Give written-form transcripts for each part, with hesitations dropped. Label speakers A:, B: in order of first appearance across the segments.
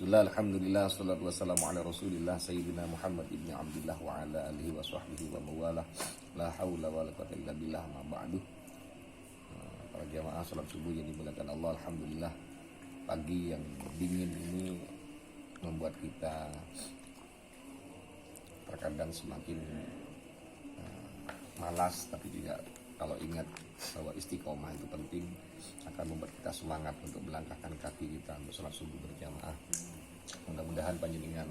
A: Bismillah, alhamdulillah, salatu wassalamu ala rasulillah Sayyidina Muhammad ibn Abdullah wa ala alihi wa sahbihi wa mawalah. La hawla wa la quwwata illa billah, ma ba'du. Para jamaah salat subuh yang dimuliakan Allah, alhamdulillah. Pagi yang dingin ini membuat kita terkadang semakin malas, tapi juga kalau ingat bahwa istiqomah itu penting, akan membuat kita semangat untuk melangkahkan kaki kita untuk sholat subuh berjamaah. Mudah-mudahan panjenengan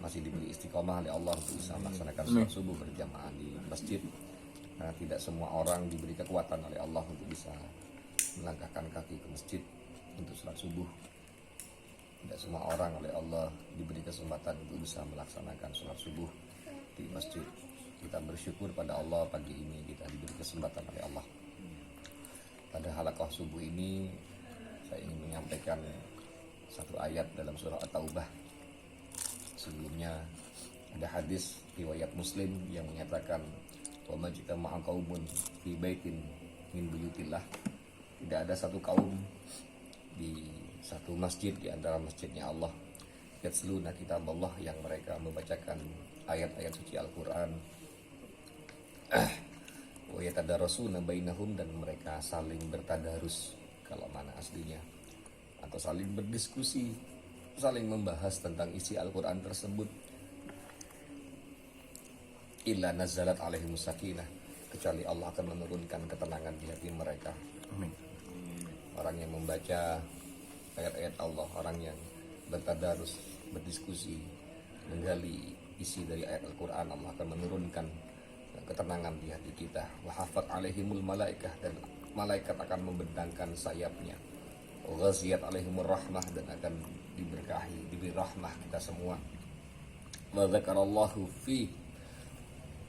A: masih diberi istiqomah oleh Allah untuk bisa melaksanakan sholat subuh berjamaah di masjid. Nah, tidak semua orang diberi kekuatan oleh Allah untuk bisa melangkahkan kaki ke masjid untuk sholat subuh. Tidak semua orang oleh Allah diberi kesempatan untuk bisa melaksanakan sholat subuh di masjid. Kita bersyukur pada Allah pagi ini kita diberi kesempatan oleh Allah. Pada halaqah subuh ini saya ingin menyampaikan satu ayat dalam surah At-Taubah. Sebelumnya ada hadis riwayat Muslim yang menyatakan wa majtama'a qaumun fi baitin min buyutillah. Tidak ada satu kaum di satu masjid di antara masjidnya Allah, yatsluna kitaballah, yang mereka membacakan ayat-ayat suci Al-Qur'an, wa yatadarasuna bainahum, dan mereka saling bertadarus, kalau mana aslinya, atau saling berdiskusi, saling membahas tentang isi Al-Quran tersebut. Illa nazalat alaihimus sakinah, kecuali Allah akan menurunkan ketenangan di hati mereka. Amin. Orang yang membaca ayat-ayat Allah, orang yang bertadarus, berdiskusi, menggali isi dari ayat Al-Quran, Allah akan menurunkan ketenangan di hati kita. Wa hafat alaihimul malaikah, dan malaikat akan membentangkan sayapnya. Wa ghaziyat alaihimur rahmah, dan akan diberkahi, diberi rahmah kita semua. Wa dzakarallahu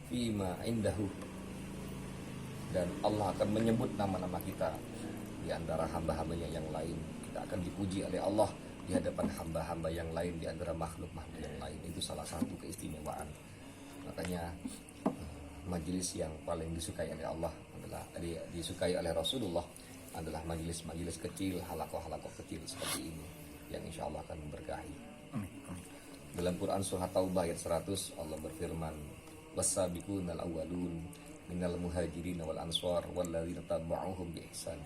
A: fima indahu, dan Allah akan menyebut nama-nama kita di antara hamba-hambanya yang lain. Kita akan dipuji oleh Allah di hadapan hamba-hamba yang lain, di antara makhluk-makhluk yang lain. Itu salah satu keistimewaan. Makanya majelis yang paling disukai oleh Allah adalah disukai oleh Rasulullah adalah majelis-majelis kecil, halaqah-halaqah kecil seperti ini, yang insya Allah akan memberkahi. Dalam Quran surah Taubah ayat 100, Allah berfirman, was-sabiqunal awwalun minal muhajirin wal ansar walladzina tabauhum bi ihsan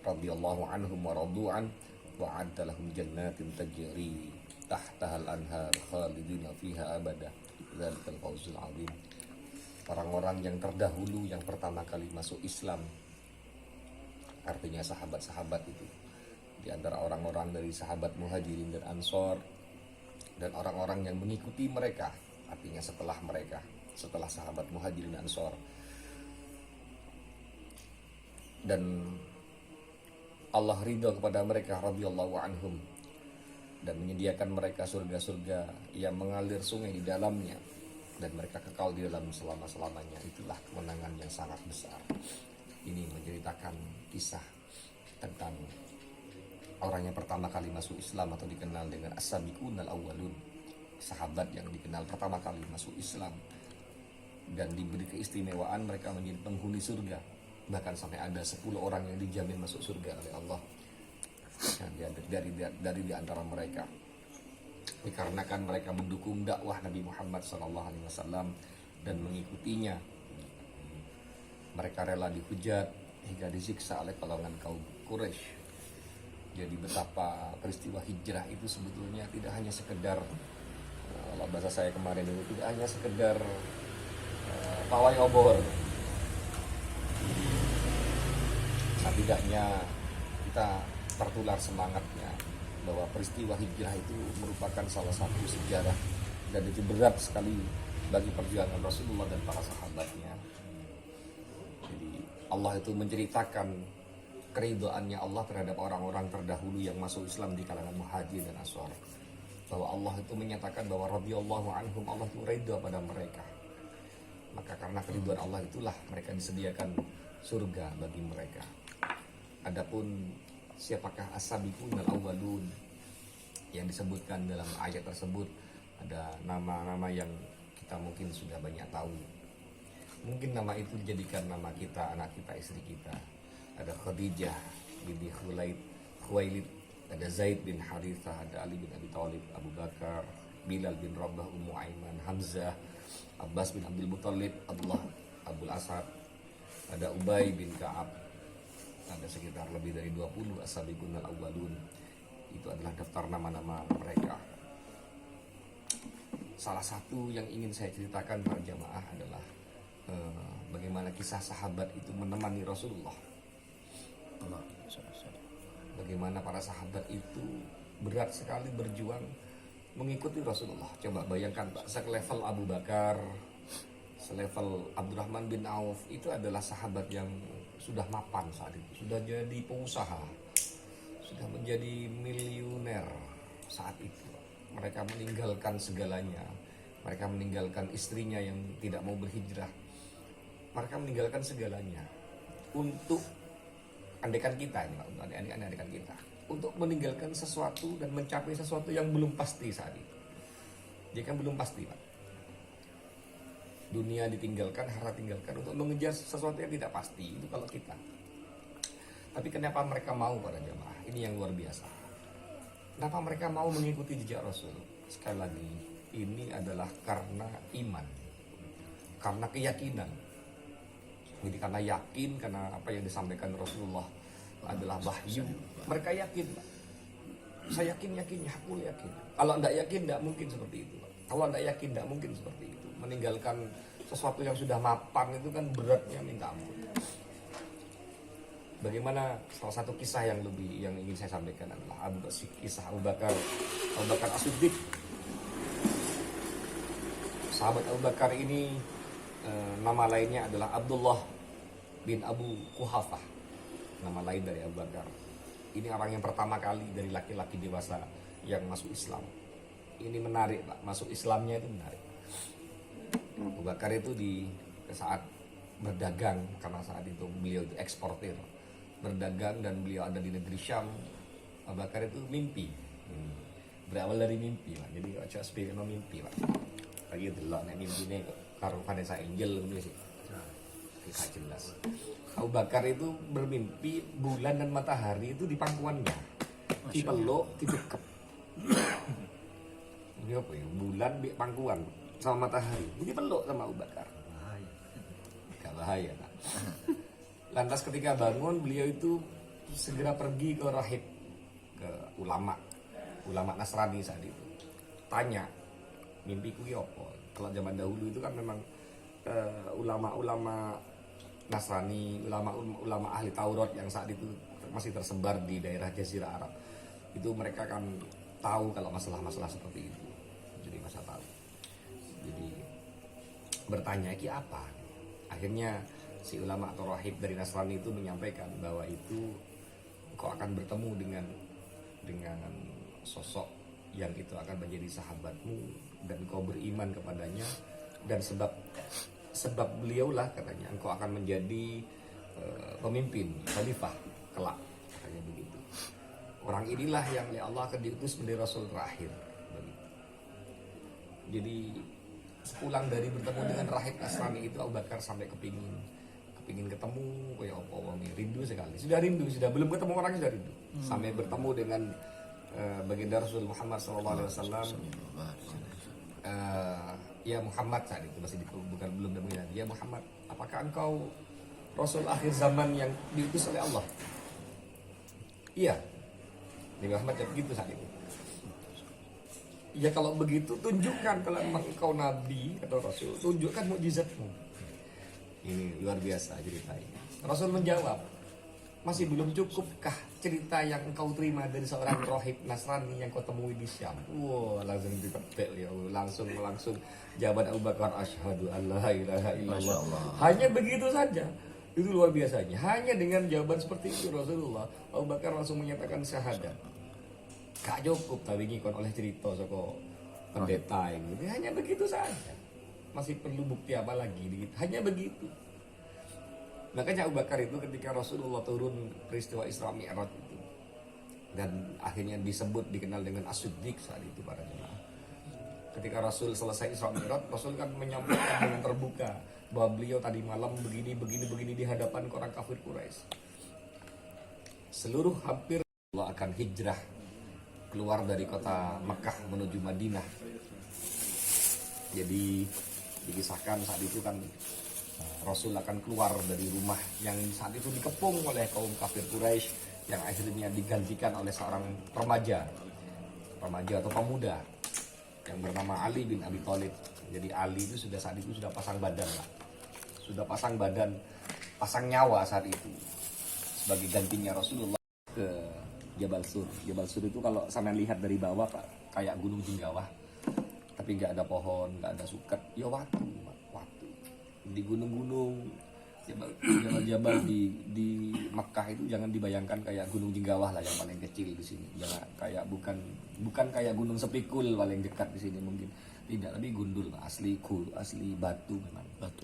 A: radhiyallahu anhum wa radu'an wa 'adda lahum jannatin tajri tahtahal anhar khalidina fiha abada dzalikal fawzul 'adzim. Orang-orang yang terdahulu, yang pertama kali masuk Islam, artinya sahabat-sahabat itu, di antara orang-orang dari sahabat Muhajirin dan Ansor, dan orang-orang yang mengikuti mereka, artinya setelah mereka, setelah sahabat Muhajirin dan Ansor, dan Allah ridha kepada mereka, radhiyallahu anhum, dan menyediakan mereka surga-surga yang mengalir sungai di dalamnya, dan mereka kekal di dalam selama-selamanya. Itulah kemenangan yang sangat besar. Ini menceritakan kisah tentang orang yang pertama kali masuk Islam, atau dikenal dengan as-sabiqunal awwalun, sahabat yang dikenal pertama kali masuk Islam, dan diberi keistimewaan mereka menjadi penghuni surga. Bahkan sampai ada 10 orang yang dijamin masuk surga oleh Allah dari di antara mereka, dikarenakan mereka mendukung dakwah Nabi Muhammad SAW dan mengikutinya. Mereka rela dihujat hingga disiksa oleh golongan kaum Quraisy. Jadi betapa peristiwa hijrah itu sebetulnya tidak hanya sekedar, kalau bahasa saya kemarin itu, tidak hanya sekedar pawai obor. Setidaknya kita tertular semangatnya bahwa peristiwa hijrah itu merupakan salah satu sejarah, dan itu berat sekali bagi perjuangan Rasulullah dan para sahabatnya. Jadi Allah itu menceritakan keridhaannya Allah terhadap orang-orang terdahulu yang masuk Islam di kalangan Muhajir dan Ansar, bahwa Allah itu menyatakan bahwa radhiyallahu anhum, Allah itu ridha pada mereka. Maka karena keridhaan Allah itulah mereka disediakan surga bagi mereka. Adapun siapakah as-sabiqunal awwalun yang disebutkan dalam ayat tersebut, ada nama-nama yang kita mungkin sudah banyak tahu. Mungkin nama itu dijadikan nama kita, anak kita, istri kita. Ada Khadijah binti Khuwailid, ada Zaid bin Harithah, ada Ali bin Abi Thalib, Abu Bakar, Bilal bin Rabah, Ummu Aiman, Hamzah, Abbas bin Abdul Muthalib, Abdullah Abdul Asad, ada Ubay bin Ka'ab, ada sekitar lebih dari 20 as-sabiqun al-awwalun. Itu adalah daftar nama-nama mereka. Salah satu yang ingin saya ceritakan para jamaah adalah bagaimana kisah sahabat itu menemani Rasulullah. Bagaimana para sahabat itu berat sekali berjuang mengikuti Rasulullah. Coba bayangkan Pak, selevel Abu Bakar, selevel Abdurrahman bin Auf, itu adalah sahabat yang sudah mapan saat itu, sudah jadi pengusaha, sudah menjadi miliuner saat itu. Mereka meninggalkan segalanya, mereka meninggalkan istrinya yang tidak mau berhijrah, mereka meninggalkan segalanya untuk andekan kita ini Pak, untuk andekan kita, untuk meninggalkan sesuatu dan mencapai sesuatu yang belum pasti saat itu. Jika belum pasti Pak, dunia ditinggalkan, harta tinggalkan untuk mengejar sesuatu yang tidak pasti, itu kalau kita. Tapi kenapa mereka mau para jamaah? Ini yang luar biasa. Kenapa mereka mau mengikuti jejak Rasul? Sekali lagi, ini adalah karena iman, karena keyakinan. Jadi karena yakin, karena apa yang disampaikan Rasulullah adalah wahyu, mereka yakin. Saya yakin, aku yakin. Kalau tidak yakin, tidak mungkin seperti itu. Kalau tidak yakin, tidak mungkin seperti itu. Meninggalkan sesuatu yang sudah mapan itu kan beratnya minta ampun. Bagaimana salah satu kisah yang ingin saya sampaikan adalah kisah Abu Bakar As-Siddiq. Sahabat Abu Bakar ini nama lainnya adalah Abdullah bin Abu Quhafah, nama lain dari Abu Bakar. Ini orang yang pertama kali dari laki-laki dewasa yang masuk Islam. Ini menarik Pak, masuk Islamnya itu menarik. Abu Bakar itu di saat berdagang, karena saat itu beliau itu eksportir, berdagang dan beliau ada di negeri Syam. Abu Bakar itu mimpi, berawal dari mimpi Pak. Jadi aja sepikir mimpi Pak. Lagi delok nek mimpi ini karo Vanessa Angel ngono sih. Tidak jelas. Abu Bakar itu bermimpi bulan dan matahari itu di pangkuannya, dipeluk, didekep. Ini apa ya? Bulan di pangkuan sama matahari, jadi peluk sama Abu Bakar. Gak bahaya Pak. Lantas ketika bangun, beliau itu segera pergi ke rahib, ke ulama Nasrani saat itu. Tanya, mimpiku ya apa? Kalau zaman dahulu itu kan memang ulama-ulama Nasrani, ulama ahli Taurat yang saat itu masih tersebar di daerah Jazirah Arab, itu mereka kan tahu kalau masalah-masalah seperti itu. Jadi masa tahu. Jadi bertanya ki apa? Akhirnya si ulama atau rahib dari Nasrani itu menyampaikan bahwa itu kau akan bertemu dengan sosok yang itu akan menjadi sahabatmu dan kau beriman kepadanya, dan sebab beliaulah katanya engkau akan menjadi pemimpin khalifah kelak, katanya begitu. Orang inilah yang oleh Allah akan diutus menjadi rasul terakhir. Begitu. Jadi sepulang dari bertemu dengan rahib Nasrani itu, Abu Bakar sampai kepingin ketemu kayak apa wong, rindu sekali. Sudah belum ketemu orangnya sudah rindu. Sampai bertemu dengan baginda Rasul Muhammad SAW. Ya Muhammad saat itu masih belum namanya. Ya Muhammad, apakah engkau Rasul akhir zaman yang diutus oleh Allah? Iya. Nabi Muhammad jawab begitu saat itu. Ya kalau begitu tunjukkan, kalau memang engkau Nabi atau Rasul, tunjukkan mukjizatmu. Ini luar biasa ceritanya. Rasul menjawab, masih belum cukupkah cerita yang engkau terima dari seorang rahib Nasrani yang kau temui di Syam? Wow, langsung ditepek ya, langsung jawaban Abu Bakar, asyhadu alla ilaha illallah. Hanya begitu saja. Itu luar biasanya. Hanya dengan jawaban seperti itu Rasulullah, Abu Bakar langsung menyatakan syahadat. Gak cukup tapi ngikon oleh cerita soko pendeta ini. Hanya begitu saja. Masih perlu bukti apa lagi? Hanya begitu. Makanya Abu Bakar itu ketika Rasulullah turun peristiwa Isra Mi'raj itu, dan akhirnya dikenal dengan As-Siddiq saat itu para jemaah. Ketika Rasul selesai Isra Mi'raj, Rasul kan menyampaikan dengan terbuka bahwa beliau tadi malam begini di hadapan orang kafir Quraisy. Seluruh hampir Allah akan hijrah keluar dari kota Mekah menuju Madinah. Jadi dikisahkan saat itu kan Rasul akan keluar dari rumah yang saat itu dikepung oleh kaum kafir Quraisy, yang akhirnya digantikan oleh seorang remaja atau pemuda yang bernama Ali bin Abi Thalib. Jadi Ali itu saat itu sudah pasang badan lah. Sudah pasang badan, pasang nyawa saat itu sebagai gantinya Rasulullah ke Jabal Sur. Jabal Sur itu kalau sampean lihat dari bawah Pak, kayak gunung Jenggawah. Tapi nggak ada pohon, nggak ada suket, ya watu. Di gunung-gunung, jabal-jabal di Makkah itu jangan dibayangkan kayak gunung Jenggawah lah yang paling kecil di sini. Jangan kayak bukan kayak gunung Sepikul paling dekat di sini mungkin. Tidak, tapi gundul asli batu memang batu.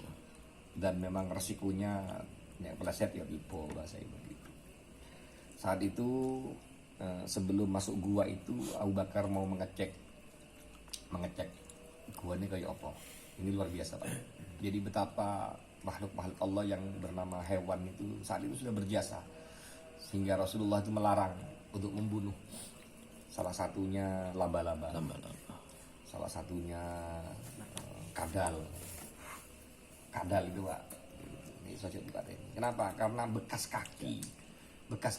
A: Dan memang resikonya yang peleset ya pipo bahasa Ibu gitu. Saat itu sebelum masuk gua itu Abu Bakar mau mengecek gua ini kayak apa. Ini luar biasa Pak. Jadi betapa makhluk-makhluk Allah yang bernama hewan itu saat itu sudah berjasa, sehingga Rasulullah itu melarang untuk membunuh. Salah satunya laba-laba. Salah satunya kadal itu Pak. Ini saja ini. Kenapa? Karena bekas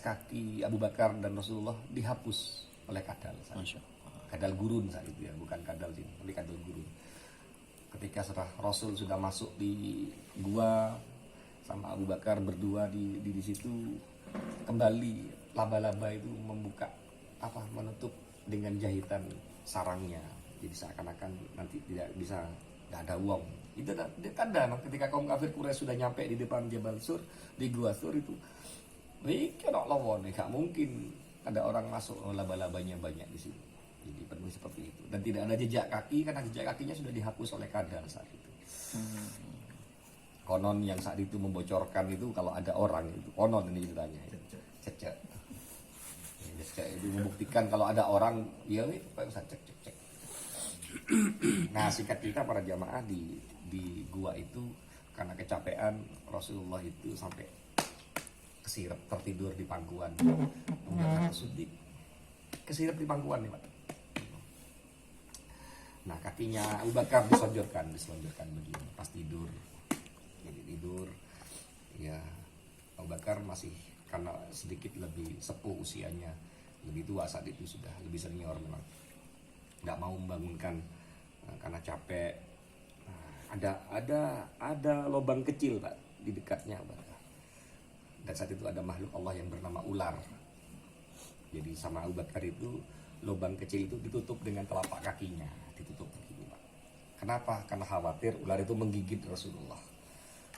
A: kaki Abu Bakar dan Rasulullah dihapus oleh kadal. Kadal gurun saat itu ya, bukan kadal sini, tapi kadal gurun. Ketika Rasul sudah masuk di gua sama Abu Bakar berdua di situ, kembali laba-laba itu menutup dengan jahitan sarangnya. Jadi seakan-akan nanti nggak ada uang. Itu tanda ketika kaum kafir Quraisy sudah nyampe di depan Jabal Sur, di gua Sur itu, kena lawan, nggak mungkin ada orang masuk, laba-labanya banyak di sini. Jadi penuh seperti itu, dan tidak ada jejak kaki karena jejak kakinya sudah dihapus oleh kadal saat itu. Konon yang saat itu membocorkan itu kalau ada orang itu, konon ini ceritanya, cecek itu membuktikan kalau ada orang, ya ini Pak Ustaz cek. Nah singkat cerita para jamaah di gua itu karena kecapean Rasulullah itu sampai kesirep tertidur di pangkuan. Kesirep di pangkuan nih Pak. Nah kakinya Abu Bakar diselonjorkan begini pas tidur. Jadi tidur ya, Abu Bakar masih karena sedikit lebih sepuh usianya, lebih tua saat itu, sudah lebih senior memang, nggak mau membangunkan karena capek. Ada lubang kecil Pak di dekatnya Abu Bakar, dan saat itu ada makhluk Allah yang bernama ular. Jadi sama Abu Bakar itu lubang kecil itu ditutup dengan telapak kakinya, ditutup begitu Pak. Kenapa? Karena khawatir ular itu menggigit Rasulullah.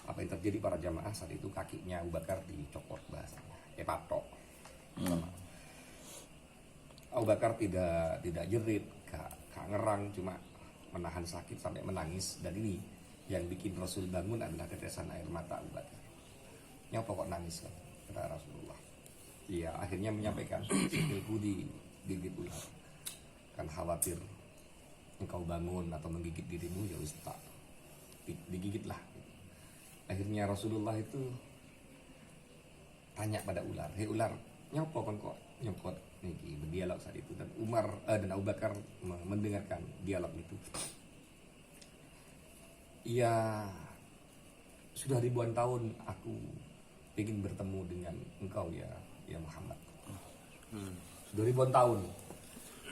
A: Apa yang terjadi para jamaah saat itu, kakinya Abu Bakar dicopot bahasanya, patok. Abu Bakar tidak jerit, gak ngerang, cuma menahan sakit sampai menangis. Dan ini yang bikin Rasul bangun adalah tetesan air mata Abu Bakar. Nyapa kok nangis kan? Kata Rasulullah. Iya, akhirnya menyampaikan, sikilku digigit ular, kan khawatir engkau bangun atau menggigit dirimu, ya wis tak digigit lah. Akhirnya Rasulullah itu tanya pada ular, hei ular, nyopo kan kok nyopot niki, berdialog saat itu. Dan Abu Bakar mendengarkan dialog itu. Ya sudah ribuan tahun aku ingin bertemu dengan engkau ya Muhammad. Sudah ribuan tahun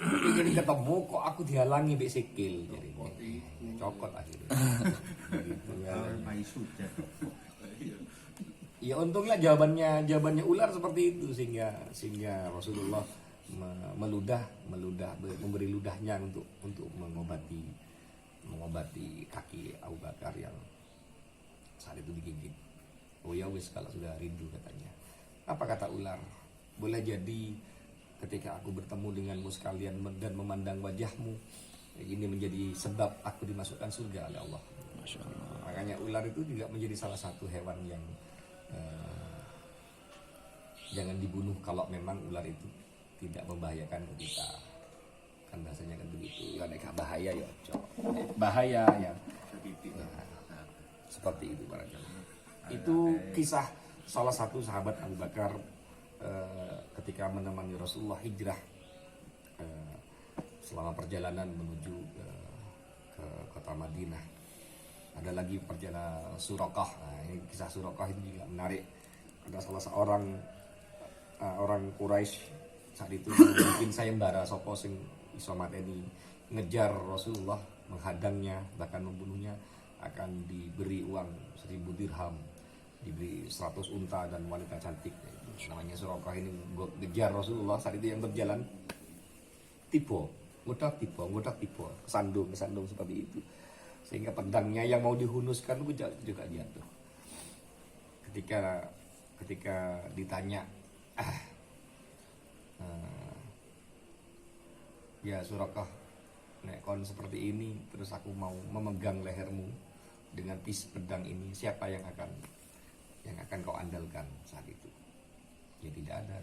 A: ingin ketemu, kok aku dihalangi mbek sikil. Jadi cokot akhirnya. Gitu ya. Ya untunglah jawabannya ular seperti itu, sehingga Rasulullah memberi ludahnya untuk mengobati kaki Abu Bakar yang saat itu digigit. Oh ya wis, kalau sudah rindu katanya. Apa kata ular? Boleh jadi ketika aku bertemu denganmu sekalian dan memandang wajahmu, ini menjadi sebab aku dimasukkan surga oleh Allah. Masya Allah. Makanya ular itu juga menjadi salah satu hewan yang jangan dibunuh kalau memang ular itu tidak membahayakan kita. Kan bahasanya kan begitu. Ya nek bahaya ya bahaya ya. Nah, seperti itu para jamaah. Itu kisah salah satu sahabat Abu Bakar ketika menemani Rasulullah hijrah selama perjalanan menuju ke kota Madinah. Ada lagi perjalanan Suraqah. Nah, ini kisah Suraqah itu juga menarik. Ada salah seorang orang Quraisy saat itu mungkin sayembara sapa sing iso mateni ngejar Rasulullah, menghadangnya, bahkan membunuhnya, akan diberi uang 1000 dirham, diberi 100 unta dan wanita cantik. Namanya Suraqah ini ngejar Rasulullah saat itu yang berjalan ngotak tiba, kesandung seperti itu, sehingga pedangnya yang mau dihunuskan juga jatuh. Ketika ditanya, ya Suraqah, nek kon seperti ini terus aku mau memegang lehermu dengan pedang ini, siapa yang akan kau andalkan saat itu? Ya tidak ada.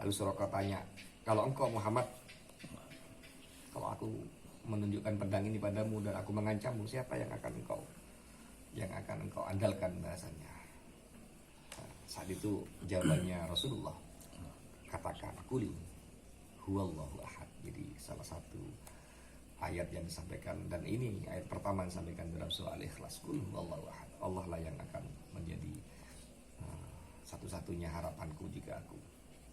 A: Lalu Suraqah tanya, kalau engkau Muhammad, kalau aku menunjukkan pedang ini padamu dan aku mengancammu, siapa yang akan engkau andalkan bahasanya? Saat itu jawabannya Rasulullah, katakan kul huwallahu ahad. Jadi salah satu ayat yang disampaikan, dan ini ayat pertama yang disampaikan dalam surah Al-Ikhlas, kul huwallahu ahad. Allah lah yang akan menjadi satu-satunya harapanku jika aku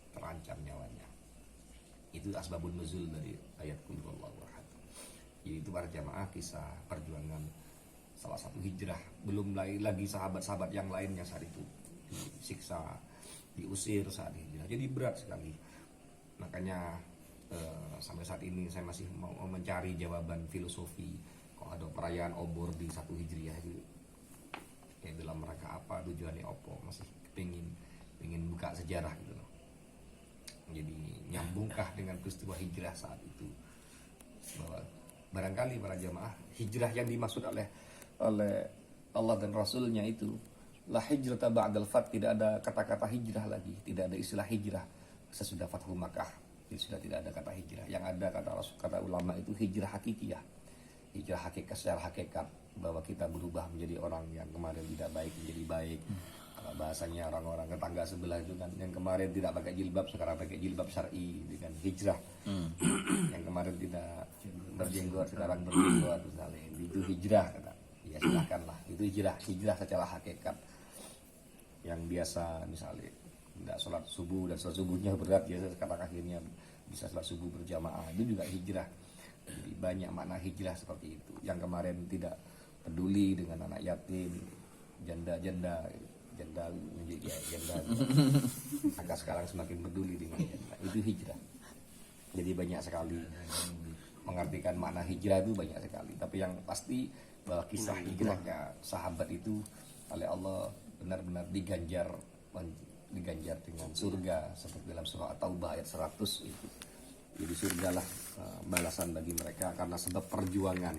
A: terancam nyawanya. Itu asbabun nuzul dari ayat kul huwallahu ahad. Jadi itu para jamaah kisah perjuangan salah satu hijrah. Belum lagi sahabat-sahabat yang lainnya saat itu disiksa, diusir saat hijrah. Jadi berat sekali. Makanya sampai saat ini saya masih mau mencari jawaban filosofi kok ada perayaan obor di 1 Hijriah itu, ya dalam rangka apa, tujuannya apa, masih pengen buka sejarah gitu loh. Jadi nyambungkah dengan peristiwa hijrah saat itu, bahwa barangkali para jamaah hijrah yang dimaksud oleh Allah dan Rasulnya itu la hijrata ba'dal fath, tidak ada kata-kata hijrah lagi, tidak ada istilah hijrah sesudah Fathu Makkah. Jadi sudah tidak ada kata hijrah. Yang ada kata ulama itu hijrah hakikiyah, hijrah hakikat, secara hakikat, bahwa kita berubah menjadi orang yang kemarin tidak baik menjadi baik. Kalau bahasanya orang-orang tetangga sebelah itu kan, yang kemarin tidak pakai jilbab sekarang pakai jilbab syar'i, dengan hijrah. Yang kemarin tidak berjenggot sekarang berjenggot, misalnya itu hijrah, kata. Ya silakanlah, itu hijrah secara hakikat. Yang biasa misalnya tidak sholat subuh dan sholat subuhnya berat, ya sekarang akhirnya bisa sholat subuh berjamaah, itu juga hijrah. Jadi banyak makna hijrah seperti itu. Yang kemarin tidak peduli dengan anak yatim, janda menjadi janda, maka sekarang semakin peduli dengan janda. Itu hijrah. Jadi banyak sekali mengartikan makna hijrah itu, banyak sekali. Tapi yang pasti bahwa kisah hijrahnya sahabat itu oleh Allah benar-benar diganjar dengan surga, seperti dalam surah At-Taubah ayat 100 itu. Jadi surgalah balasan bagi mereka karena sebab perjuangan.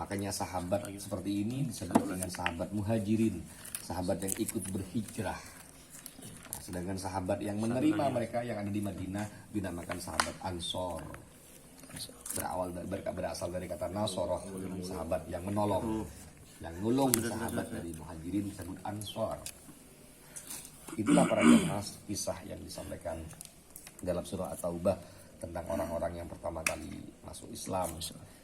A: Makanya sahabat seperti ini disebut dengan sahabat muhajirin, sahabat yang ikut berhijrah. Nah, sedangkan sahabat yang menerima mereka yang ada di Madinah dinamakan sahabat Ansor. Berasal dari kata nasoroh, sahabat yang menolong, yang nulung. Sahabat dari muhajirin disebut Ansor. Itulah para jamaah kisah yang disampaikan dalam surah At-Taubah tentang orang-orang yang pertama kali masuk Islam.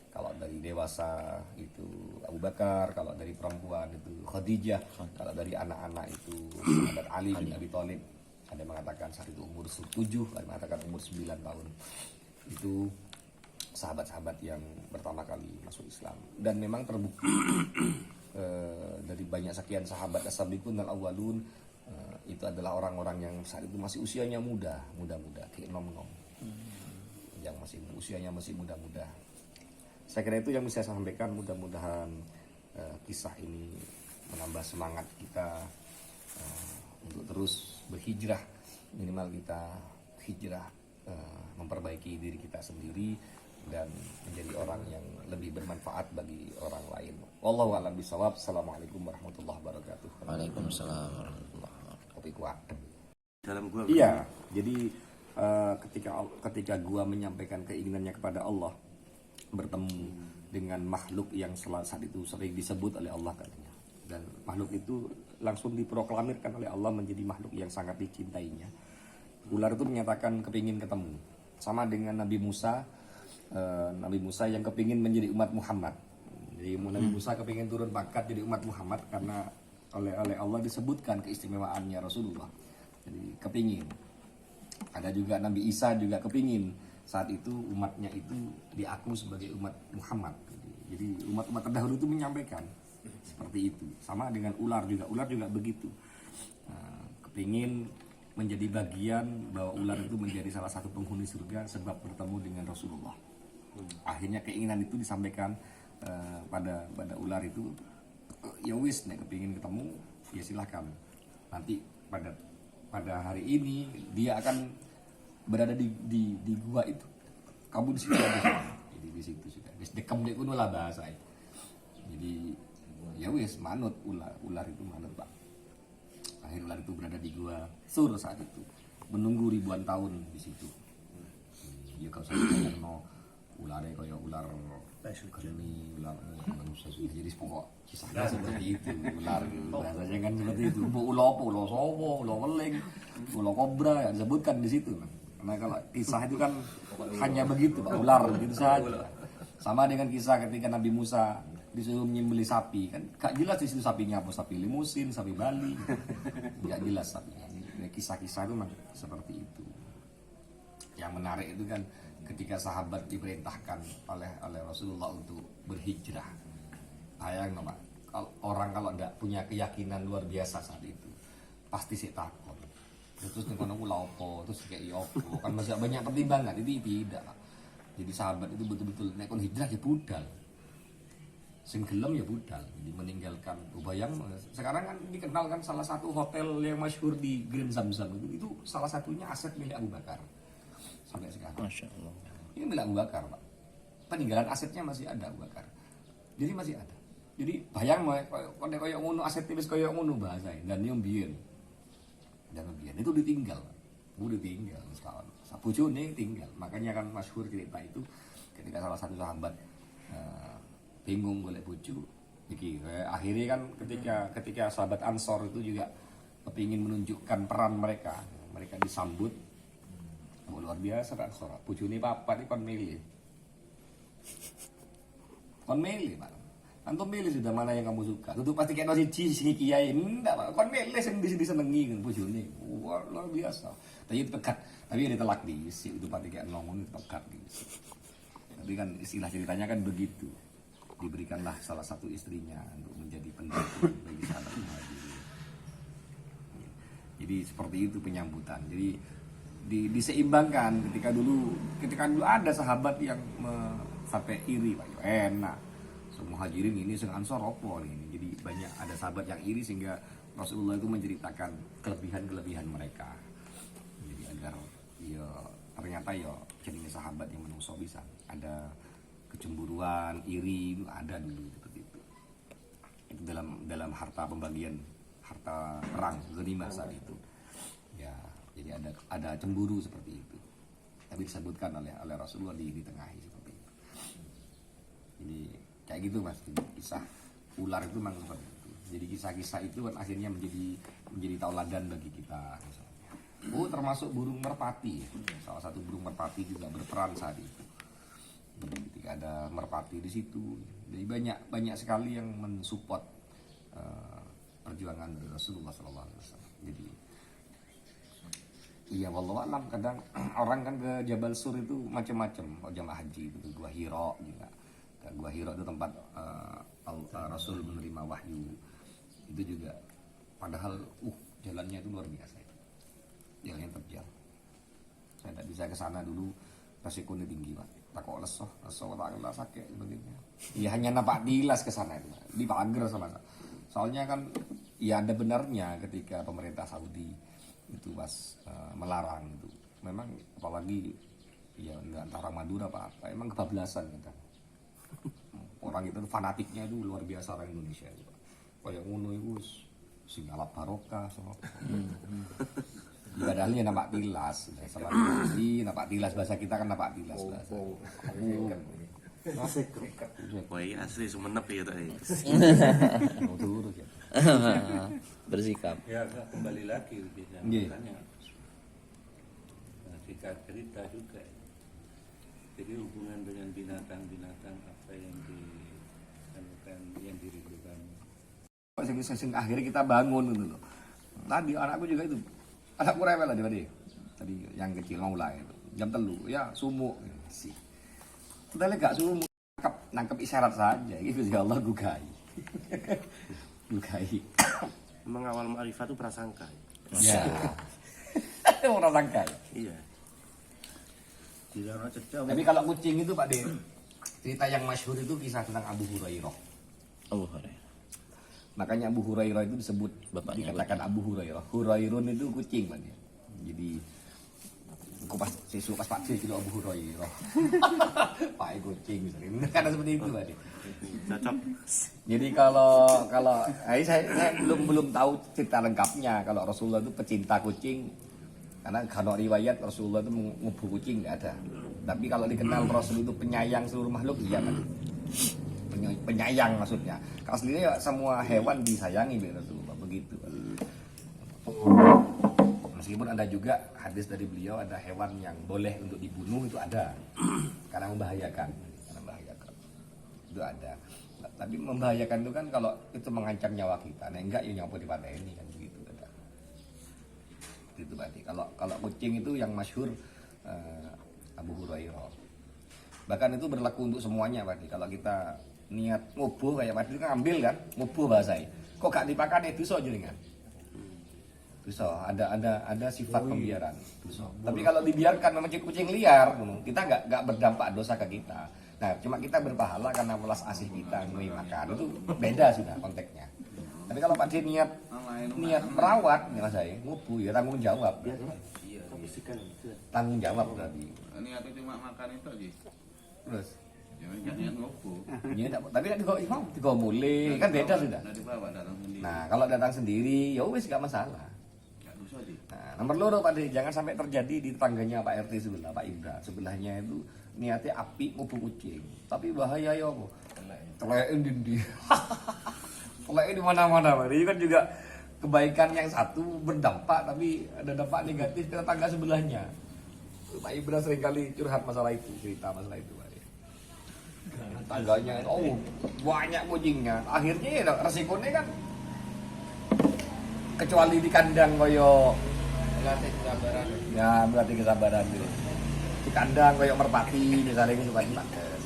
A: Kalau dari dewasa itu Abu Bakar, kalau dari perempuan itu Khadijah, kalau dari anak-anak itu sahabat Ali bin Abi Thalib. Ada yang mengatakan saat itu umur 7, ada yang mengatakan umur 9 tahun. Itu sahabat-sahabat yang pertama kali masuk Islam. Dan memang terbukti dari banyak sekian sahabat as-sabiqun al-awwalun, itu adalah orang-orang yang saat itu masih usianya muda, kayak nom-nom, yang masih usianya masih muda. Saya kira itu yang bisa saya sampaikan. Mudah-mudahan kisah ini menambah semangat kita untuk terus berhijrah. Minimal kita hijrah memperbaiki diri kita sendiri dan menjadi orang yang lebih bermanfaat bagi orang lain. Wallahu a'lam bishawab. Assalamualaikum warahmatullahi wabarakatuh.
B: Waalaikumsalam warahmatullahi wabarakatuh.
A: Kopi kuat.
C: Dalam gua.
A: Iya, jadi ketika gua menyampaikan keinginannya kepada Allah, bertemu dengan makhluk yang saat itu sering disebut oleh Allah katanya, dan makhluk itu langsung diproklamirkan oleh Allah menjadi makhluk yang sangat dicintainya. Ular itu menyatakan kepingin ketemu, sama dengan Nabi Musa. Nabi Musa yang kepingin menjadi umat Muhammad. Jadi Nabi Musa kepingin turun pangkat jadi umat Muhammad karena oleh Allah disebutkan keistimewaannya Rasulullah. Jadi kepingin. Ada juga Nabi Isa juga kepingin saat itu umatnya itu diaku sebagai umat Muhammad. Jadi umat-umat terdahulu itu menyampaikan seperti itu. Sama dengan ular juga begitu. Kepingin menjadi bagian bahwa ular itu menjadi salah satu penghuni surga sebab bertemu dengan Rasulullah. Akhirnya keinginan itu disampaikan pada ular itu, ya wis nek kepingin ketemu ya silahkan. Nanti pada hari ini dia akan berada di gua itu. Kamu di situ aja. Jadi di situ sudah. Wis dekam dek kuno lah bahasa. Jadi ya wis manut ular itu manut, Pak. Akhir ular itu berada di gua Sur saat itu, menunggu ribuan tahun di situ. Ya kalau saya no ularnya kayak ular kami ular manusia sudah jadi pokok kisahnya seperti itu ular bahasanya kan seperti itu. Ulo sowo, ulo weleng, ulo kobra ya disebutkan di situ. Karena kalau kisah itu kan hanya begitu, Pak, ular begitu saja. Sama dengan kisah ketika Nabi Musa disuruh menyembelih sapi, kan gak jelas di situ sapinya apa, sapi limusin, sapi Bali, gak jelas sapinya. Kisah-kisah itu memang seperti itu. Yang menarik itu kan ketika sahabat diperintahkan oleh Rasulullah untuk berhijrah. Bayang Pak, orang kalau tidak punya keyakinan luar biasa saat itu, pasti sih takut. Terus nih kono opo, terus kayak opo, kan masih banyak pertimbangan. Itu tidak. Jadi sahabat itu betul-betul nek kon hijrah ya budal. Sing gelem ya budal. Jadi meninggalkan Bayang sekarang kan dikenal kan salah satu hotel yang masyhur di Grand Zamzam itu salah satunya aset milik Abu Bakar. Sampai sekarang.
B: Masya Allah.
A: Ini milik Abu Bakar, Pak. Peninggalan asetnya masih ada Abu Bakar. Jadi masih ada. Jadi bayang koyo ngono aset wis koyo ngono bahasane. Dan yang biyen. Itu ditinggal. Ditinggal sekawan. Sabojone tinggal. Makanya kan masyhur cerita itu ketika salah satu sahabat bingung golek bojo. Iki akhirnya kan ketika sahabat Ansor itu juga kepingin menunjukkan peran mereka. Mereka disambut luar biasa kan sorak bojone papat iki kon milih Pak. Antum milih sudah mana yang kamu suka. Tentu pasti kayak siji sing kiai ndak Pak. Kon milih sing disenengi kan bojone. Wah, luar biasa. Tapi itu pekat. Tapi ada telak di isi itu pasti kayak ngomong itu pekat gitu. Tapi kan istilah ceritanya kan begitu. Diberikanlah salah satu istrinya untuk menjadi pendamping bagi sahabat Muhajirin. Jadi seperti itu penyambutan. Jadi diseimbangkan ketika dulu ada sahabat yang sampai iri, Pak, enak semua Muhajirin ini sing Ansor opo ini. Jadi banyak ada sahabat yang iri sehingga Rasulullah itu menceritakan kelebihan mereka. Jadi agar ya ternyata ya jadinya sahabat yang menungso bisa ada kecemburuan, iri itu ada dulu seperti itu. Itu dalam harta pembagian harta perang ghanimah saat itu. Ya, jadi ada cemburu seperti itu. Tapi disebutkan oleh Rasulullah di tengahi seperti itu. Jadi kayak gitu Mas, kisah ular itu memang seperti itu. Jadi kisah-kisah itu kan akhirnya menjadi tauladan bagi kita misalnya. Termasuk burung merpati. Salah satu burung merpati juga berperan saat itu. Jadi ketika ada merpati di situ, jadi banyak sekali yang mensupport perjuangan dari Rasulullah SAW. Jadi iya wallahu alam, kadang orang kan ke Jabal Sur itu macam-macam. Jamaah haji itu Gua Hira juga. Gua Hira itu tempat Rasul menerima wahyu. Itu juga padahal jalannya itu luar biasa. Jalannya terjal. Saya tidak bisa ke sana dulu, resikonya tinggi, Pak. Takut lesoh tak sakit sebagainya. Ya hanya napak tilas ke sana itu, dipager sama. Soalnya kan ya ada benarnya ketika pemerintah Saudi itu pas melarang itu. Memang apalagi ya enggak antara Madura apa emang kebablasan gitu. Orang itu fanatiknya itu luar biasa orang Indonesia itu. Kayak ngono itu sing alap barokah sama. Padahal nampak tilas, sama di nampak tilas bahasa kita kan nampak tilas bahasa.
C: Wah, iya asli Sumenep ya tadi.
B: Bersikap.
D: Ya kembali lagi gitu. Makanya sikap cerita juga. Jadi hubungan dengan binatang-binatang apa yang dilakukan, yang dirindukan.
A: Akhirnya kita bangun gitu loh. Tadi anakku juga itu, anakku rewel tadi yang kecil mulai itu jam telu ya sumuk sih. Kita gak suruh nangkep isyarat saja gitu ya Allah gugai. Gugai.
C: Memang awal ma'rifah itu prasangka.
A: Ya. Orang sangka.
C: Iya.
D: Tidak ada cecah.
A: Tapi kalau kucing itu Pak De, cerita yang masyhur itu kisah tentang Abu Hurairah.
B: Oh, hari.
A: Makanya Abu Hurairah itu disebut,
B: Bapaknya
A: dikatakan Abu Hurairah. Hurairun itu kucing Pak De. Jadi aku pas siswa pas Pak De itu Abu Hurairah. Pak kucing misalnya. Karena seperti itu Pak De.
C: Cocok.
A: Jadi kalau saya belum tahu cerita lengkapnya kalau Rasulullah itu pecinta kucing. Karena kalau riwayat Rasulullah itu ngubu kucing nggak ada. Tapi kalau dikenal Rasul itu penyayang seluruh makhluk, iya kan? Penyayang maksudnya. Kalau sendiri ya, semua hewan disayangi oleh Rasulullah begitu. Meskipun ada juga hadis dari beliau ada hewan yang boleh untuk dibunuh itu ada karena membahayakan. Itu ada. Tapi membahayakan itu kan kalau itu mengancam nyawa kita. Nah enggak ya nyawa di pantai ini kan begitu. Itu berarti kalau kucing itu yang masyhur Abu Hurairah. Bahkan itu berlaku untuk semuanya berarti. Kalau kita niat ngubuh kayak berarti kan ambil kan ngubuh bahasanya. Kok gak dipakan itu so jaringan. Dosa, ada sifat pembiaran. Dosa. Tapi kalau dibiarkan sama kucing liar, kita nggak berdampak dosa ke kita. Nah, cuma kita berpahala karena welas asih kita ngui makan itu beda sudah konteksnya. Tapi kalau Pak D niat merawat, ya saya ngubu ya tanggung jawab.
D: Iya.
A: Tanggung jawab berarti.
E: Ini aku cuma makan itu aja.
A: Terus,
E: Jangan niat ngopo.
A: ya, tapi tidak mulai kan beda sudah.
E: Nah dibawa datang sendiri.
A: Nah, kalau datang sendiri, ya wes nggak masalah.
E: Gak dosa sih.
A: Nah, nomor loro Pak D, jangan sampai terjadi di tetangganya Pak RT sebelah, Pak Indra. Sebelahnya itu niatnya api ngubu kucing. Tapi bahaya ya apa? Telekin di. Telekin di mana-mana Pak. Ini kan juga kebaikan yang satu berdampak tapi ada dampak negatif ke tetangga sebelahnya. Pak Ibra seringkali curhat masalah itu, cerita masalah itu Pak. Tangganya oh banyak kucingnya. Akhirnya ya resikonya kan kecuali di kandang koyo
E: Latih kesabaran.
A: ya berarti kesabaran dulu. Di kandang koyo merpati misalnya gitu kan bagus.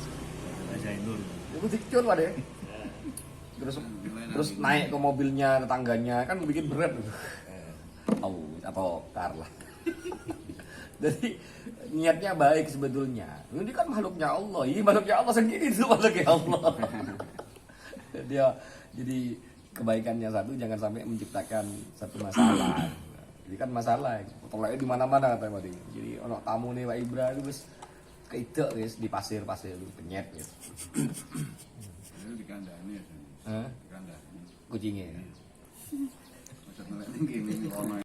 A: Itu dicur Pak deh. Terus naik ke mobilnya tetangganya kan bikin berat tuh. Oh, atau Carla. Jadi niatnya baik sebetulnya. Ini kan makhluknya Allah. Ini makhluknya Allah sendiri itu makhluknya Allah. Dia jadi kebaikannya satu jangan sampai menciptakan satu masalah. Jadi kan masalah. Tolaknya di mana-mana kata tadi. Jadi ono tamu nih Pak Ibra itu wis keidek wis di pasir lu penyet wis.
E: Itu di kandangnya.
A: Hah?
E: Di kandang.
A: Kucingnya.
E: Macam melek tinggi ini.